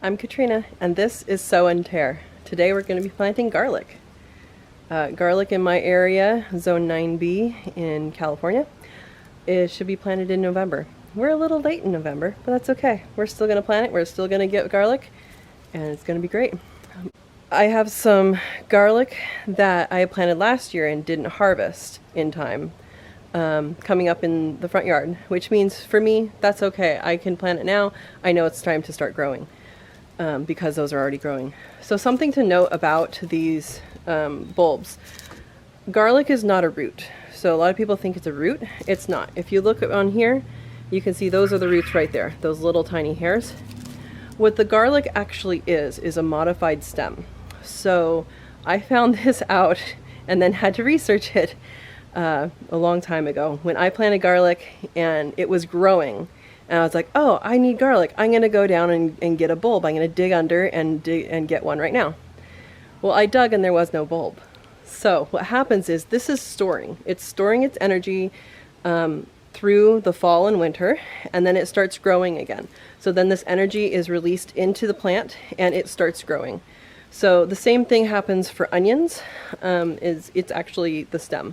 I'm Katrina, and this is Sow and Tear. Today we're going to be planting garlic. Garlic in my area, Zone 9B in California, it should be planted in November. We're a little late in November, but that's okay. We're still going to plant it, we're still going to get garlic, and it's going to be great. I have some garlic that I planted last year and didn't harvest in time. Coming up in the front yard, which means for me, that's okay. I can plant it now. I know it's time to start growing. Because those are already growing. So something to note about these bulbs. Garlic is not a root. So a lot of people think it's a root. It's not. If you look on here, you can see those are the roots right there. Those little tiny hairs. What the garlic actually is a modified stem. So I found this out and then had to research it a long time ago when I planted garlic and it was growing. And I was like, oh, I need garlic. I'm going to go down and get a bulb. I'm going to dig under and get one right now. Well, I dug and there was no bulb. So what happens is this is storing. It's storing its energy through the fall and winter, and then it starts growing again. So then this energy is released into the plant and it starts growing. So the same thing happens for onions, it's actually the stem.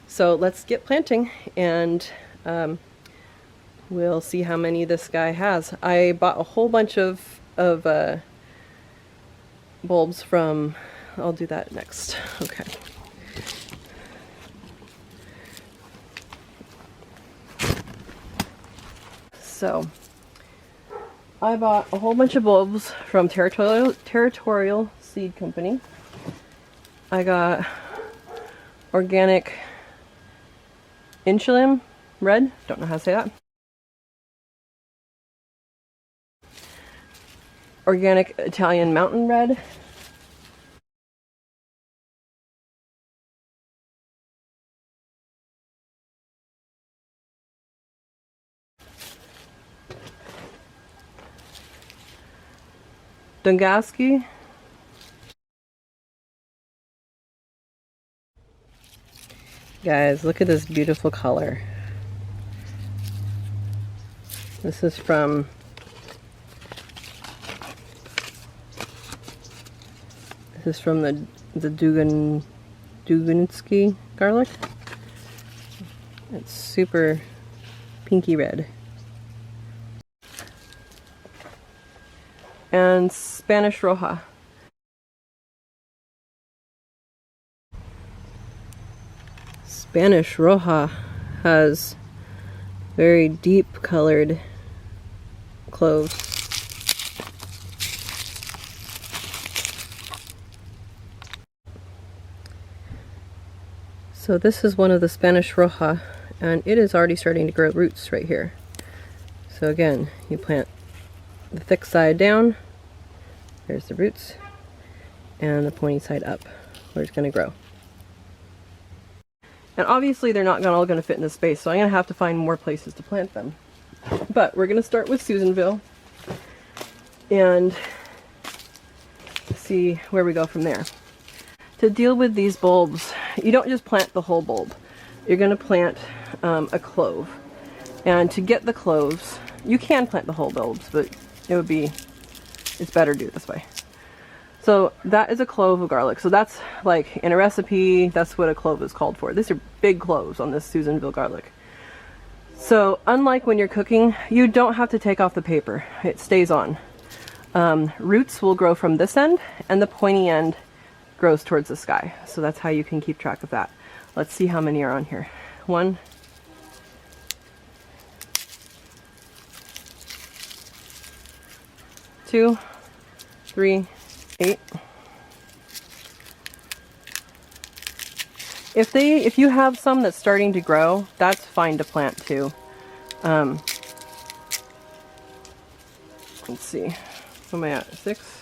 So let's get planting and we'll see how many this guy has. I bought a whole bunch of bulbs from, I'll do that next. Okay. So, I bought a whole bunch of bulbs from Territorial Seed Company. I got organic insulin red, don't know how to say that. Organic Italian mountain red. Dungaski. Guys, look at this beautiful color. This is from the Duganski garlic. It's super pinky red. And Spanish Roja. Spanish Roja has very deep colored cloves. So this is one of the Spanish Roja, and it is already starting to grow roots right here. So again, you plant the thick side down, there's the roots, and the pointy side up, where it's going to grow. And obviously they're not all going to fit in this space, so I'm going to have to find more places to plant them. But we're going to start with Susanville and see where we go from there. To deal with these bulbs, you don't just plant the whole bulb. You're going to plant a clove. And to get the cloves, you can plant the whole bulbs, but it's better to do it this way. So that is a clove of garlic. So that's like in a recipe, that's what a clove is called for. These are big cloves on this Susanville garlic. So unlike when you're cooking, you don't have to take off the paper. It stays on. Roots will grow from this end, and the pointy end grows towards the sky. So that's how you can keep track of that. Let's see how many are on here. 1, 2, 3, 8. If you have some that's starting to grow, that's fine to plant too. Let's see. What am I at? 6?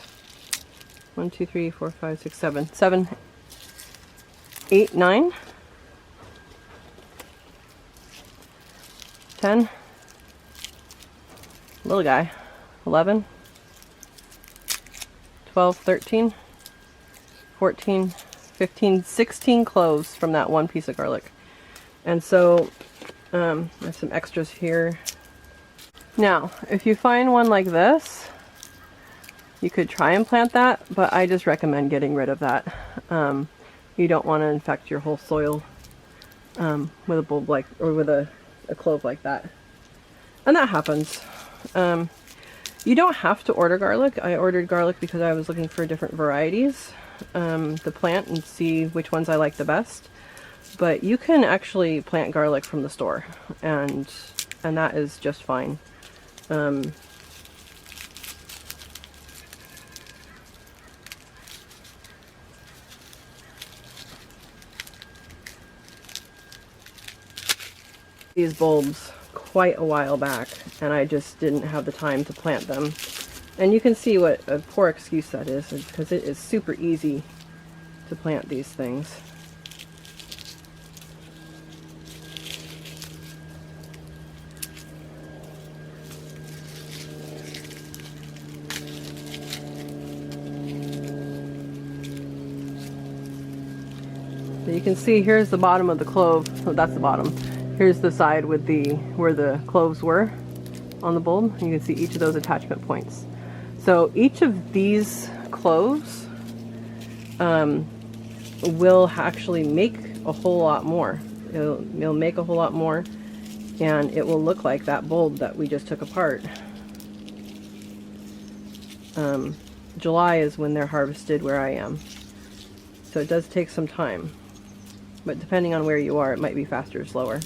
1, 2, 3, 4, 5, 6, 7. 7, 8, 9. 10. Little guy. 11. 12, 13, 14, 15, 16 cloves from that one piece of garlic. And so there's some extras here. Now, if you find one like this, You could try and plant that, but I just recommend getting rid of that. You don't want to infect your whole soil with a bulb like, or with a clove like that. And that happens. You don't have to order garlic. I ordered garlic because I was looking for different varieties to plant and see which ones I like the best. But you can actually plant garlic from the store, and that is just fine. These bulbs quite a while back, and I just didn't have the time to plant them. And you can see what a poor excuse that is, because it is super easy to plant these things. So you can see here's the bottom of the clove. Oh, that's the bottom. Here's the side with where the cloves were on the bulb. You can see each of those attachment points. So each of these cloves will actually make a whole lot more. It'll make a whole lot more, and it will look like that bulb that we just took apart. July is when they're harvested where I am. So it does take some time. But depending on where you are, it might be faster or slower.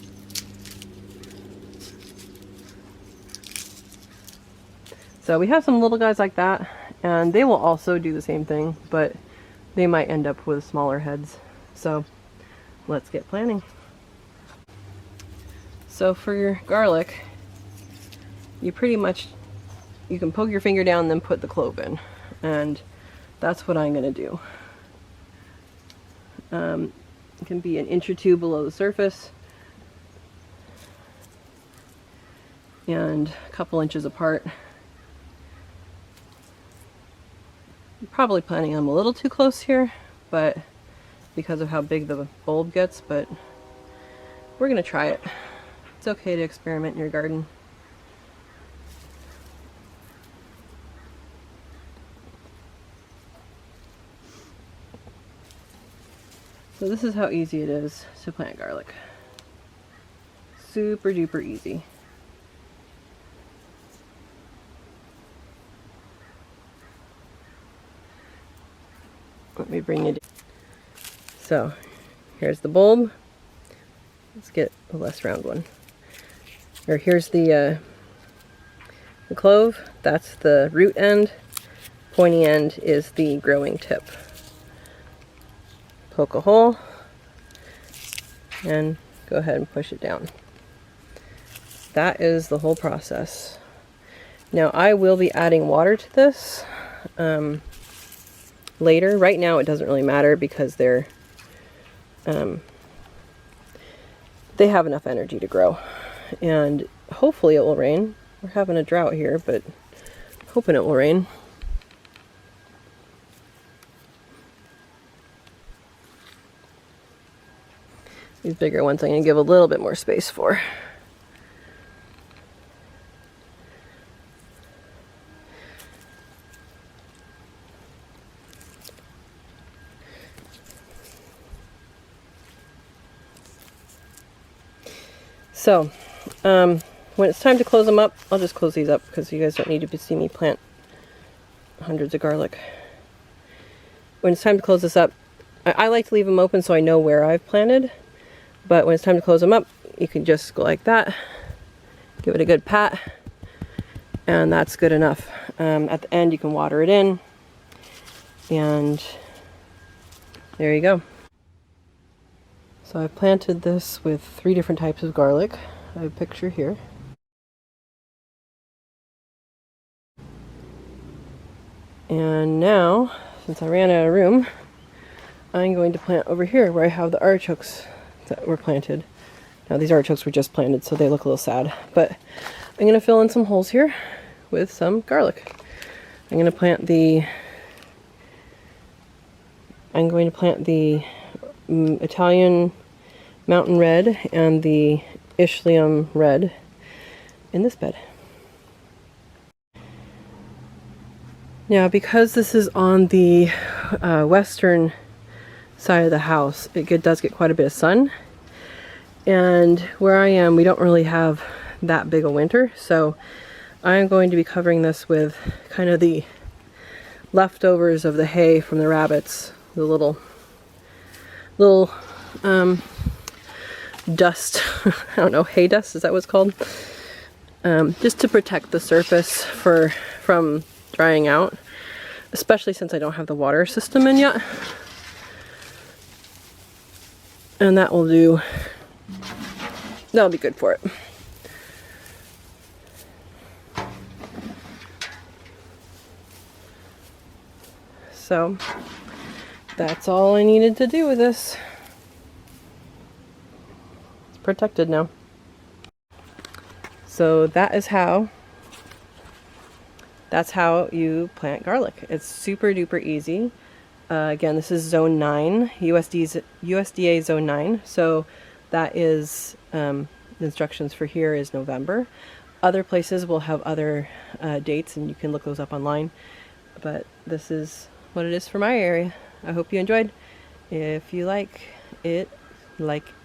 So we have some little guys like that, and they will also do the same thing, but they might end up with smaller heads. So let's get planting. So for your garlic, you can poke your finger down and then put the clove in, and that's what I'm going to do. It can be an inch or two below the surface and a couple inches apart. I'm probably planting them a little too close here, but because of how big the bulb gets, but we're going to try it. It's okay to experiment in your garden. So this is how easy it is to plant garlic. Super duper easy. Let me bring it. So here's the bulb. Let's get the less round one. Or here's the clove. That's the root end. Pointy end is the growing tip. Poke a hole and go ahead and push it down. That is the whole process. Now I will be adding water to this later. Right now it doesn't really matter because they have enough energy to grow, and hopefully it will rain. We're having a drought here, but hoping it will rain. These bigger ones I'm going to give a little bit more space for. So, when it's time to close them up, I'll just close these up because you guys don't need to see me plant hundreds of garlic. When it's time to close this up, I like to leave them open so I know where I've planted. But when it's time to close them up, you can just go like that, give it a good pat, and that's good enough. At the end, you can water it in, and there you go. So I've planted this with 3 different types of garlic. I have a picture here. And now, since I ran out of room, I'm going to plant over here where I have the artichokes that were planted. Now these artichokes were just planted, so they look a little sad, but I'm going to fill in some holes here with some garlic. I'm going to plant the Italian Mountain Red and the Ishlium Red in this bed. Now, because this is on the western side of the house, does get quite a bit of sun. And where I am, we don't really have that big a winter, so I'm going to be covering this with kind of the leftovers of the hay from the rabbits, the little dust, I don't know, hay dust, is that what it's called? Just to protect the surface from drying out, especially since I don't have the water system in yet. And that'll be good for it. So that's all I needed to do with this. It's protected now. So that's how you plant garlic. It's super duper easy. Again, this is zone 9, USDA zone 9. So that is, the instructions for here is November. Other places will have other dates, and you can look those up online. But this is what it is for my area. I hope you enjoyed. If you like it,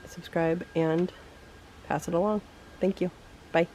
subscribe, and pass it along. Thank you. Bye.